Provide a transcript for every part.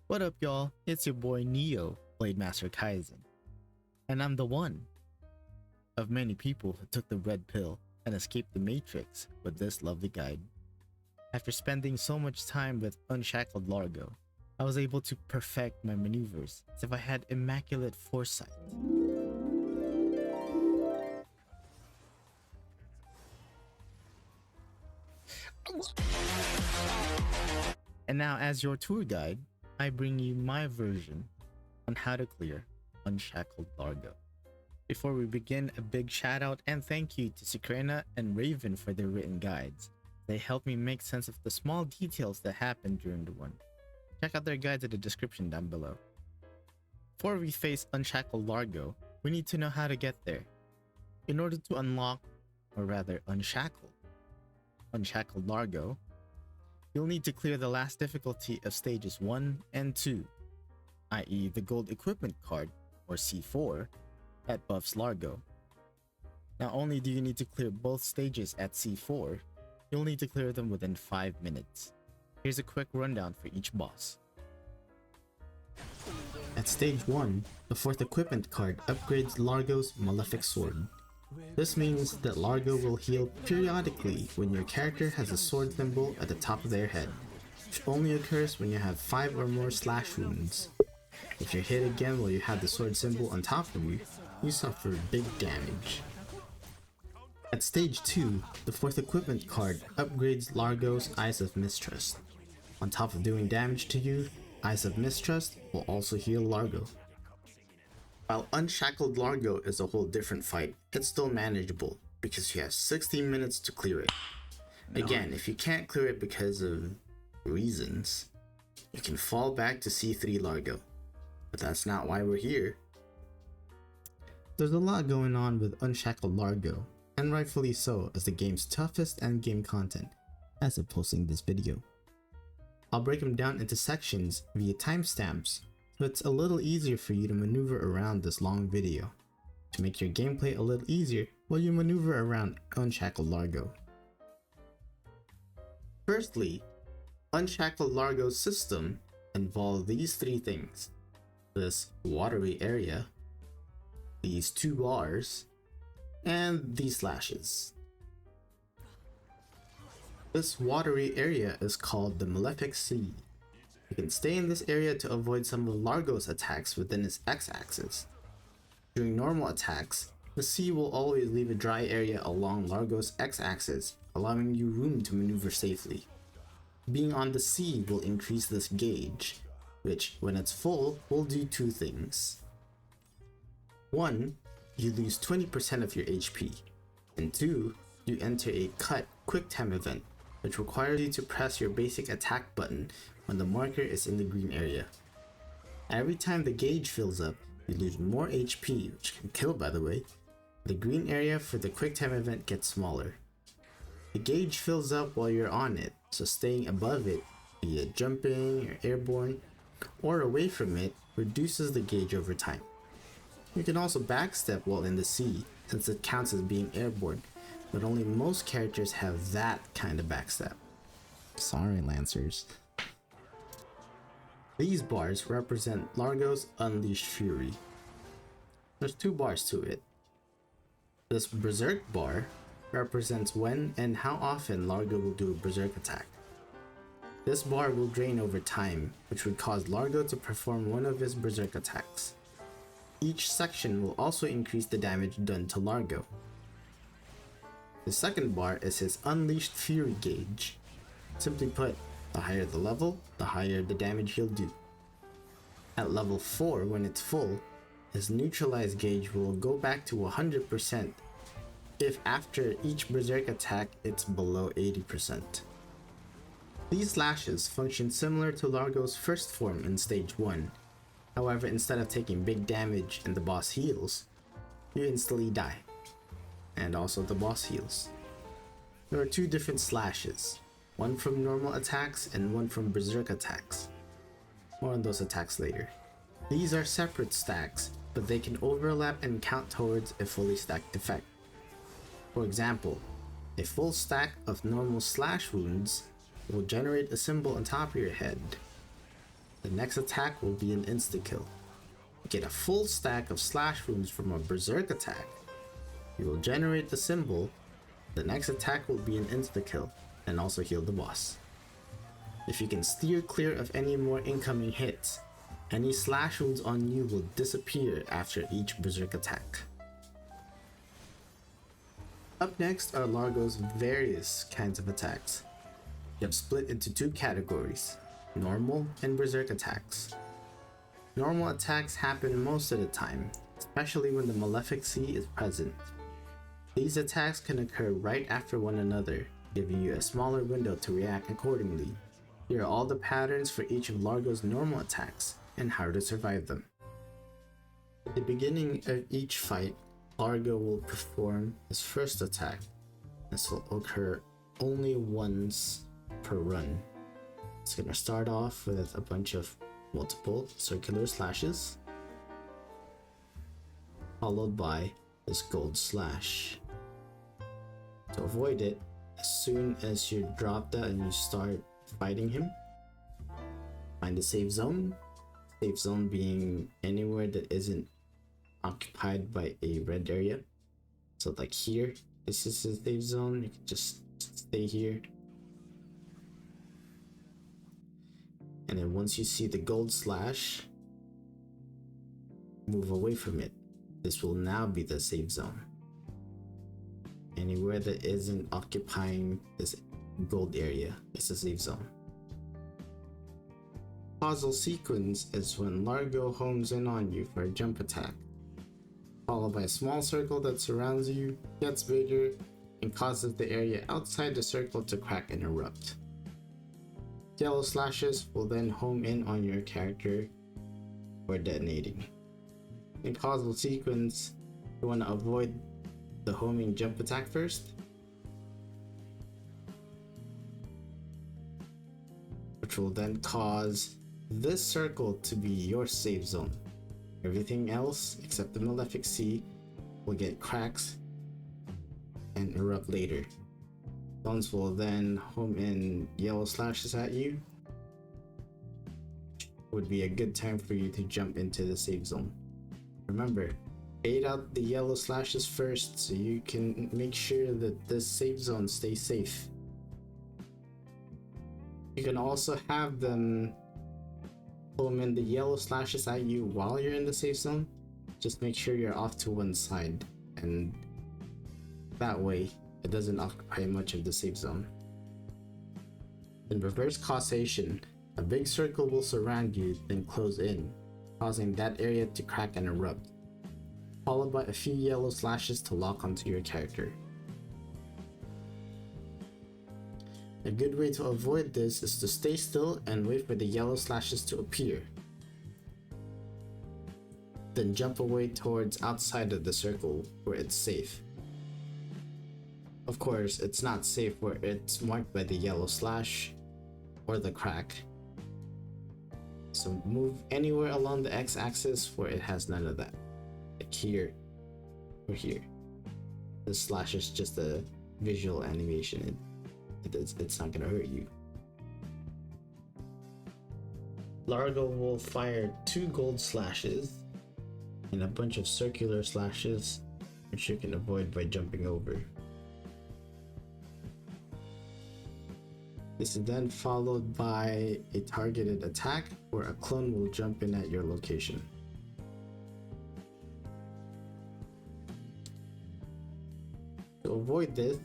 What up, y'all? It's your boy Neo, Blade Master KAIZEN. And I'm the one of many people who took the red pill and escaped the Matrix with this lovely guide. After spending so much time with Unshackled Largo, I was able to perfect my maneuvers as if I had immaculate foresight. And now, as your tour guide, I bring you my version on how to clear Unshackled Largo. Before we begin, a big shout out and thank you to Secrena and Raven for their written guides. They helped me make sense of the small details that happened during the one. Check out their guides in the description down below. Before we face Unshackled Largo, we need to know how to get there. In order to unlock, or rather unshackle, Unshackled Largo, you'll need to clear the last difficulty of stages 1 and 2, i.e. the gold equipment card, or C4, at Buff's Largo. Not only do you need to clear both stages at C4, you'll need to clear them within 5 minutes. Here's a quick rundown for each boss. At stage 1, the 4th equipment card upgrades Largo's Malefic sword. This means that Largo will heal periodically when your character has a sword symbol at the top of their head, which only occurs when you have 5 or more slash wounds. If you're hit again while you have the sword symbol on top of you, you suffer big damage. At stage 2, the 4th equipment card upgrades Largo's Eyes of Mistrust. On top of doing damage to you, Eyes of Mistrust will also heal Largo. While Unshackled Largo is a whole different fight, it's still manageable because you have 60 minutes to clear it. Again, if you can't clear it because of reasons, you can fall back to C3 Largo. But that's not why we're here. There's a lot going on with Unshackled Largo, and rightfully so, as the game's toughest endgame content as of posting this video. I'll break them down into sections via timestamps, so it's a little easier for you to maneuver around this long video, to make your gameplay a little easier while you maneuver around Unshackled Largo. Firstly, Unshackled Largo's system involves these 3 things: this watery area, these 2 bars, and these slashes. This watery area is called the Malefic Sea. You can stay in this area to avoid some of Largo's attacks within its x-axis. During normal attacks, the sea will always leave a dry area along Largo's x-axis, allowing you room to maneuver safely. Being on the sea will increase this gauge, which, when it's full, will do 2 things. 1, you lose 20% of your HP, and 2, you enter a cut quick time event, which requires you to press your basic attack button when the marker is in the green area. Every time the gauge fills up, you lose more HP, which can kill by the way. The green area for the quick time event gets smaller. The gauge fills up while you're on it, so staying above it, be it jumping or airborne, or away from it, reduces the gauge over time. You can also backstep while in the sea, since it counts as being airborne, but only most characters have that kind of backstep. Sorry, Lancers. These bars represent Largo's Unleashed Fury. There's 2 bars to it. This Berserk bar represents when and how often Largo will do a Berserk attack. This bar will drain over time, which would cause Largo to perform one of his Berserk attacks. Each section will also increase the damage done to Largo. The second bar is his Unleashed Fury gauge. Simply put, the higher the level, the higher the damage he'll do. At level 4, when it's full, his neutralized gauge will go back to 100% if after each Berserk attack it's below 80%. These slashes function similar to Largo's first form in stage 1. However, instead of taking big damage and the boss heals, you instantly die. And also the boss heals. There are 2 different slashes, one from normal attacks and one from Berserk attacks. More on those attacks later. These are separate stacks, but they can overlap and count towards a fully stacked effect. For example, a full stack of normal slash wounds will generate a symbol on top of your head. The next attack will be an insta-kill. Get a full stack of slash wounds from a berserk attack. You will generate the symbol. The next attack will be an insta-kill and also heal the boss. If you can steer clear of any more incoming hits, any slash wounds on you will disappear after each berserk attack. Up next are Largo's various kinds of attacks. You have split into two categories, normal and berserk attacks. Normal attacks happen most of the time, especially when the Malefic Sea is present. These attacks can occur right after one another, giving you a smaller window to react accordingly. Here are all the patterns for each of Largo's normal attacks and how to survive them. At the beginning of each fight, Largo will perform his first attack. This will occur only once per run. It's gonna start off with a bunch of multiple circular slashes, followed by this gold slash. To avoid it, as soon as you drop that and you start fighting him, find the safe zone. Safe zone being anywhere that isn't occupied by a red area. So like here, this is the safe zone. You can just stay here. And then once you see the gold slash, move away from it. This will now be the safe zone. Anywhere that isn't occupying this gold area is a safe zone. Causal Sequence is when Largo homes in on you for a jump attack, followed by a small circle that surrounds you, gets bigger, and causes the area outside the circle to crack and erupt. Yellow slashes will then home in on your character for detonating. In Causal Sequence, you want to avoid the homing jump attack first, which will then cause this circle to be your safe zone. Everything else except the Malefic Sea will get cracks and erupt later. Zones will then home in yellow slashes at you. Would be a good time for you to jump into the safe zone. Remember, bait out the yellow slashes first so you can make sure that this safe zone stays safe. You can also have them home in the yellow slashes at you while you're in the safe zone. Just make sure you're off to one side, and that way it doesn't occupy much of the safe zone. In reverse causation, a big circle will surround you, then close in, causing that area to crack and erupt, followed by a few yellow slashes to lock onto your character. A good way to avoid this is to stay still and wait for the yellow slashes to appear. Then jump away towards outside of the circle where it's safe. Of course, it's not safe where it's marked by the yellow slash or the crack. So move anywhere along the x-axis where it has none of that. Like here or here. The slash is just a visual animation. It's not gonna hurt you. Largo will fire 2 gold slashes and a bunch of circular slashes, which you can avoid by jumping over. This is then followed by a targeted attack where a clone will jump in at your location. To avoid this,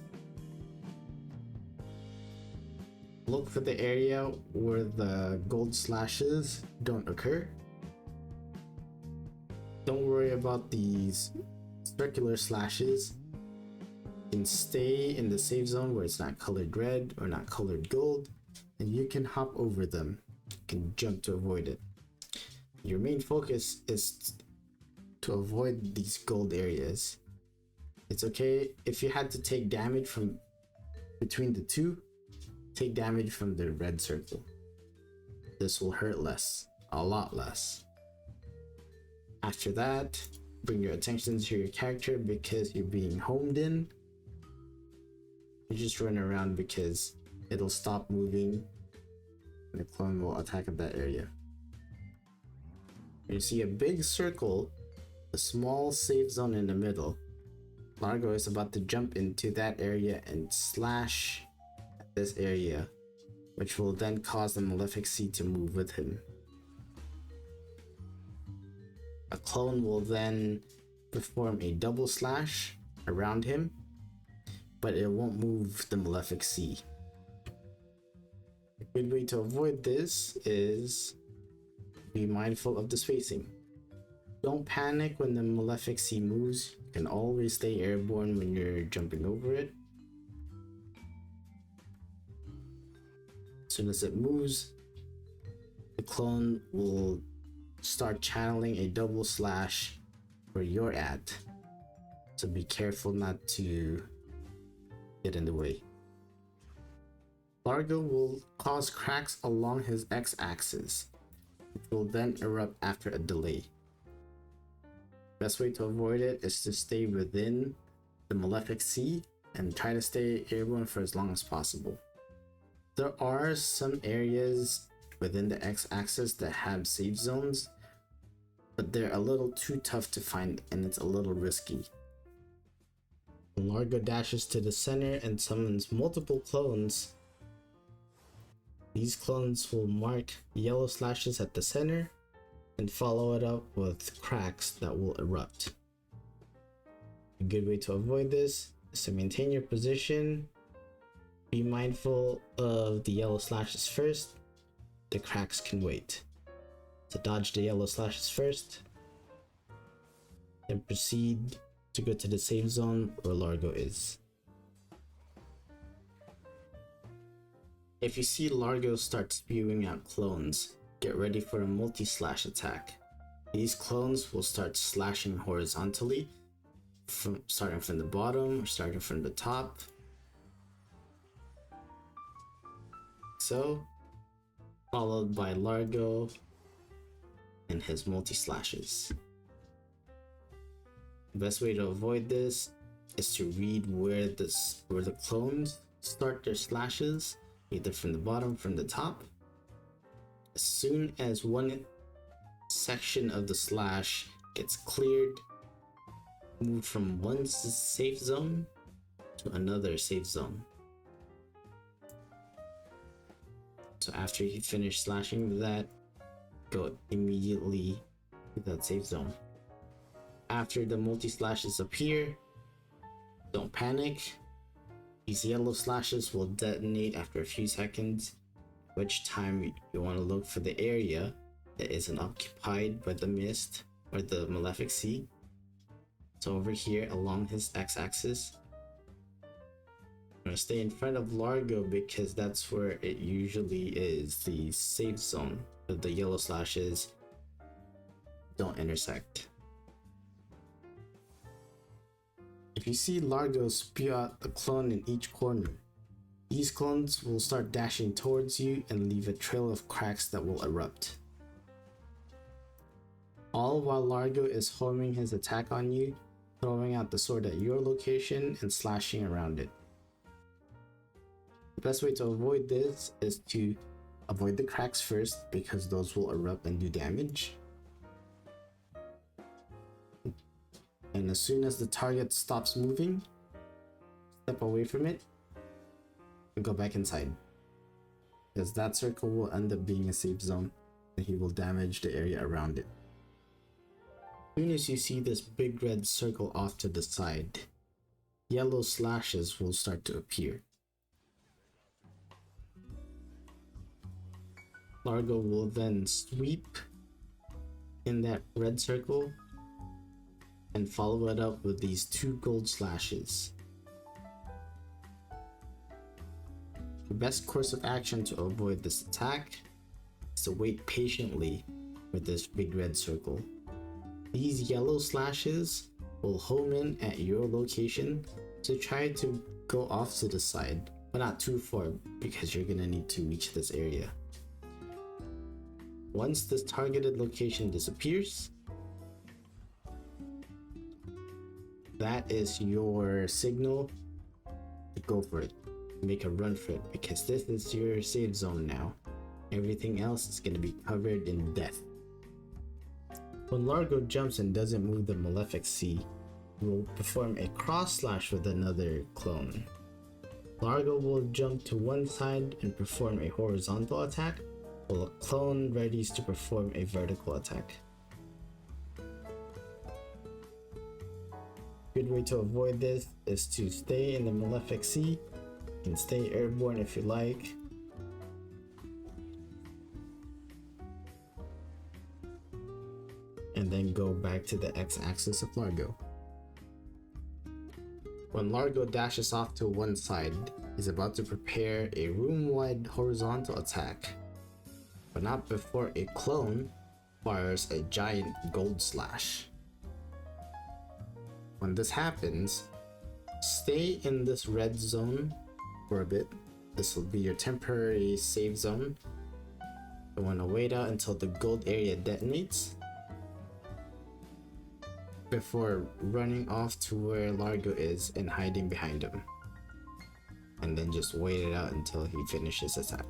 look for the area where the gold slashes don't occur. Don't worry about these circular slashes. You can stay in the safe zone where it's not colored red or not colored gold, and you can hop over them. You can jump to avoid it. Your main focus is to avoid these gold areas. It's okay if you had to take damage from between the two. Take damage from the red circle. This will hurt less, a lot less. After that, bring your attention to your character because you're being homed in. You just run around because it'll stop moving and the clone will attack at that area. You see a big circle, a small safe zone in the middle. Largo is about to jump into that area and slash at this area, which will then cause the Malefic Sea to move with him. A clone will then perform a double slash around him, but it won't move the Malefic Sea. A good way to avoid this is be mindful of the spacing. Don't panic when the Malefic Sea moves. You can always stay airborne when you're jumping over it. As soon as it moves, the clone will start channeling a double slash where you're at. So be careful not to get in the way. Largo will cause cracks along his x-axis, which will then erupt after a delay. Best way to avoid it is to stay within the Malefic Sea and try to stay airborne for as long as possible. There are some areas within the x-axis that have safe zones, but they're a little too tough to find and it's a little risky. When Largo dashes to the center and summons multiple clones, these clones will mark yellow slashes at the center and follow it up with cracks that will erupt. A good way to avoid this is to maintain your position. Be mindful of the yellow slashes first. The cracks can wait. So dodge the yellow slashes first, then proceed to go to the safe zone where Largo is. If you see Largo start spewing out clones, get ready for a multi-slash attack. These clones will start slashing horizontally, starting from the bottom or starting from the top. So, followed by Largo and his multi-slashes. The best way to avoid this is to read where the clones start their slashes, either from the bottom or from the top. As soon as one section of the slash gets cleared, move from one safe zone to another safe zone. So after you finish slashing that, go immediately to that safe zone. After the multi-slashes appear, don't panic. These yellow slashes will detonate after a few seconds, at which time you want to look for the area that isn't occupied by the mist or the Malefic Sea. So over here along his x-axis, I'm going to stay in front of Largo because that's where it usually is, the safe zone of the yellow slashes don't intersect. If you see Largo spew out a clone in each corner, these clones will start dashing towards you and leave a trail of cracks that will erupt. All while Largo is homing his attack on you, throwing out the sword at your location and slashing around it. The best way to avoid this is to avoid the cracks first because those will erupt and do damage. And as soon as the target stops moving, step away from it and go back inside. Because that circle will end up being a safe zone and he will damage the area around it. As soon as you see this big red circle off to the side, yellow slashes will start to appear. Largo will then sweep in that red circle and follow it up with these 2 gold slashes. The best course of action to avoid this attack is to wait patiently for this big red circle. These yellow slashes will home in at your location, so try to go off to the side, but not too far because you're gonna need to reach this area. Once this targeted location disappears, that is your signal to go for it, make a run for it, because this is your safe zone now. Everything else is going to be covered in death. When Largo jumps and doesn't move the Malefic C, will perform a cross slash with another clone. Largo will jump to one side and perform a horizontal attack, while a clone readies to perform a vertical attack. Good way to avoid this is to stay in the Malefic C. You can stay airborne if you like. And then go back to the x-axis of Largo. When Largo dashes off to one side, he's about to prepare a room-wide horizontal attack, but not before a clone fires a giant gold slash. When this happens, stay in this red zone for a bit. This will be your temporary save zone. You want to wait out until the gold area detonates before running off to where Largo is and hiding behind him, and then just wait it out until he finishes his attack.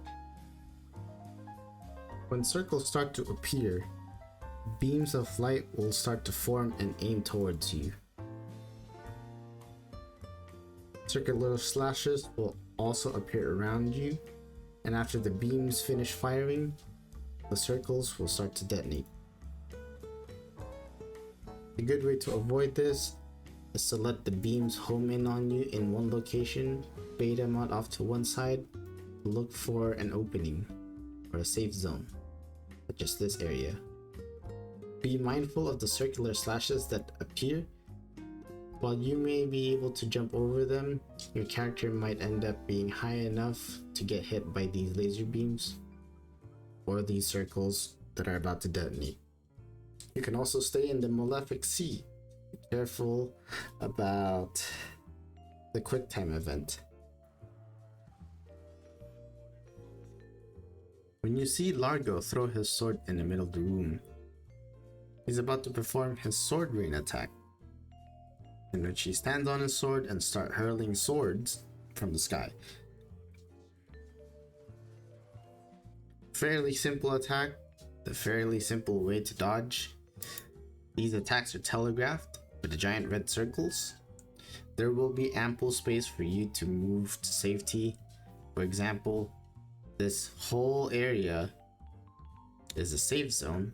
When circles start to appear, beams of light will start to form and aim towards you. Circular slashes will also appear around you, and after the beams finish firing, the circles will start to detonate. A good way to avoid this is to let the beams home in on you in one location, bait them out off to one side, look for an opening or a safe zone, such as this area. Be mindful of the circular slashes that appear. While you may be able to jump over them, your character might end up being high enough to get hit by these laser beams or these circles that are about to detonate. You can also stay in the Malefic C. Be careful about the quick time event. When you see Largo throw his sword in the middle of the room, he's about to perform his sword rain attack, in which he stands on his sword and start hurling swords from the sky. Fairly simple attack, the fairly simple way to dodge. These attacks are telegraphed with the giant red circles. There will be ample space for you to move to safety. For example, this whole area is a safe zone.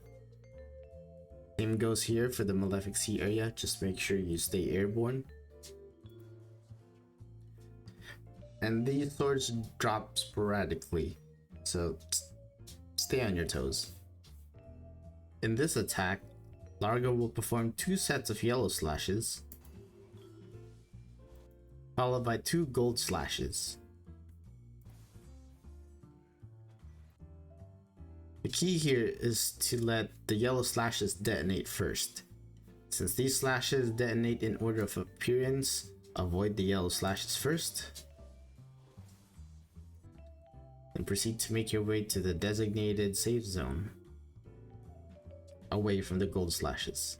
Same goes here for the Malefic Sea area, just make sure you stay airborne. And these swords drop sporadically, so stay on your toes. In this attack, Largo will perform 2 sets of yellow slashes, followed by 2 gold slashes. The key here is to let the yellow slashes detonate first. Since these slashes detonate in order of appearance, avoid the yellow slashes first. Then proceed to make your way to the designated safe zone, away from the gold slashes.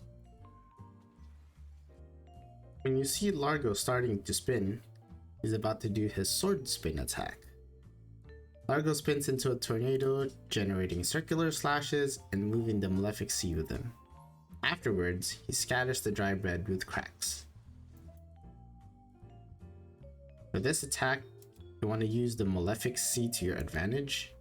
When you see Largo starting to spin, he's about to do his sword spin attack. Largo spins into a tornado, generating circular slashes and moving the Malefic Sea with him. Afterwards, he scatters the dry bread with cracks. For this attack, you want to use the Malefic Sea to your advantage.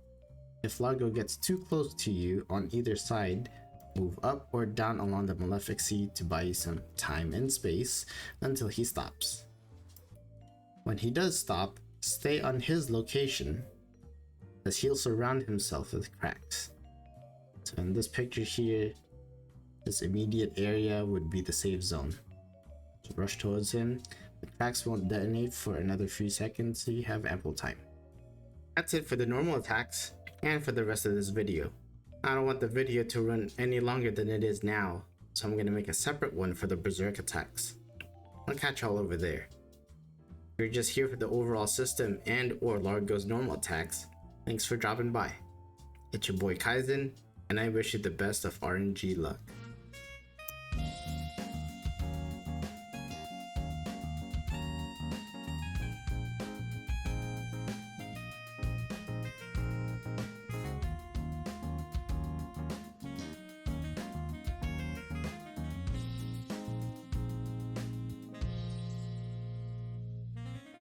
If Largo gets too close to you on either side, move up or down along the Malefic Sea to buy you some time and space until he stops. When he does stop, stay on his location, as he'll surround himself with cracks. So in this picture here, this immediate area would be the safe zone. So rush towards him. The cracks won't detonate for another few seconds, so you have ample time. That's it for the normal attacks and for the rest of this video. I don't want the video to run any longer than it is now, so I'm going to make a separate one for the berserk attacks. I'll catch y'all over there. If you're just here for the overall system and or Largo's normal attacks, thanks for dropping by. It's your boy KAIZEN, and I wish you the best of RNG luck.